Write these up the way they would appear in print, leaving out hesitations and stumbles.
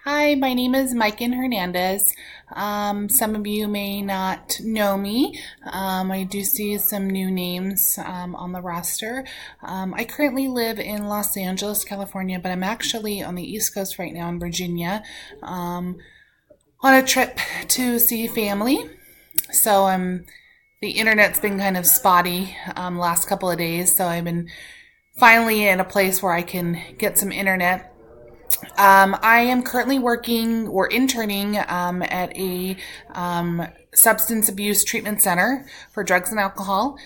Hi, my name is Maiken Hernandez. Some of you may not know me. I do see some new names on the roster. I currently live in Los Angeles, California, but I'm actually on the East Coast right now in Virginia on a trip to see family. So the internet's been kind of spotty last couple of days, so I've been finally in a place where I can get some internet. I am currently working or interning at a substance abuse treatment center for drugs and alcohol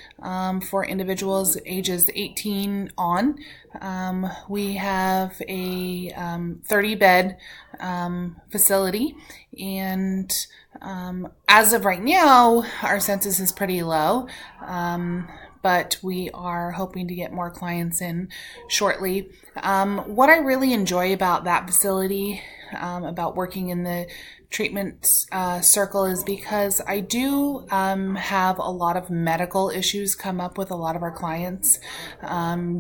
for individuals ages 18 on. We have a 30-bed facility, and as of right now, our census is pretty low. But we are hoping to get more clients in shortly. What I really enjoy about that facility, about working in the treatment circle, is because I do have a lot of medical issues come up with a lot of our clients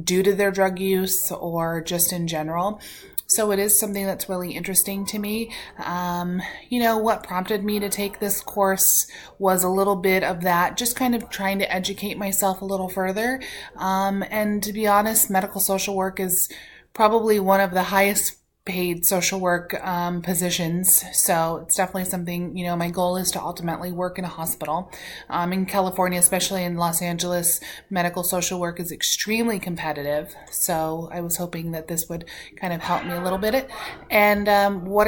due to their drug use or just in general. So it is something that's really interesting to me. What prompted me to take this course was a little bit of that, just kind of trying to educate myself a little further. And to be honest, medical social work is probably one of the highest paid social work positions. So it's definitely something, my goal is to ultimately work in a hospital. In California, especially in Los Angeles, medical social work is extremely competitive. So I was hoping that this would kind of help me a little bit. And what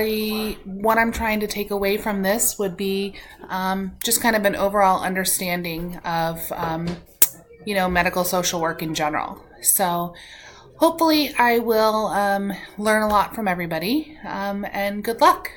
I'm trying to take away from this would be just kind of an overall understanding of, medical social work in general. So hopefully I will learn a lot from everybody, and good luck.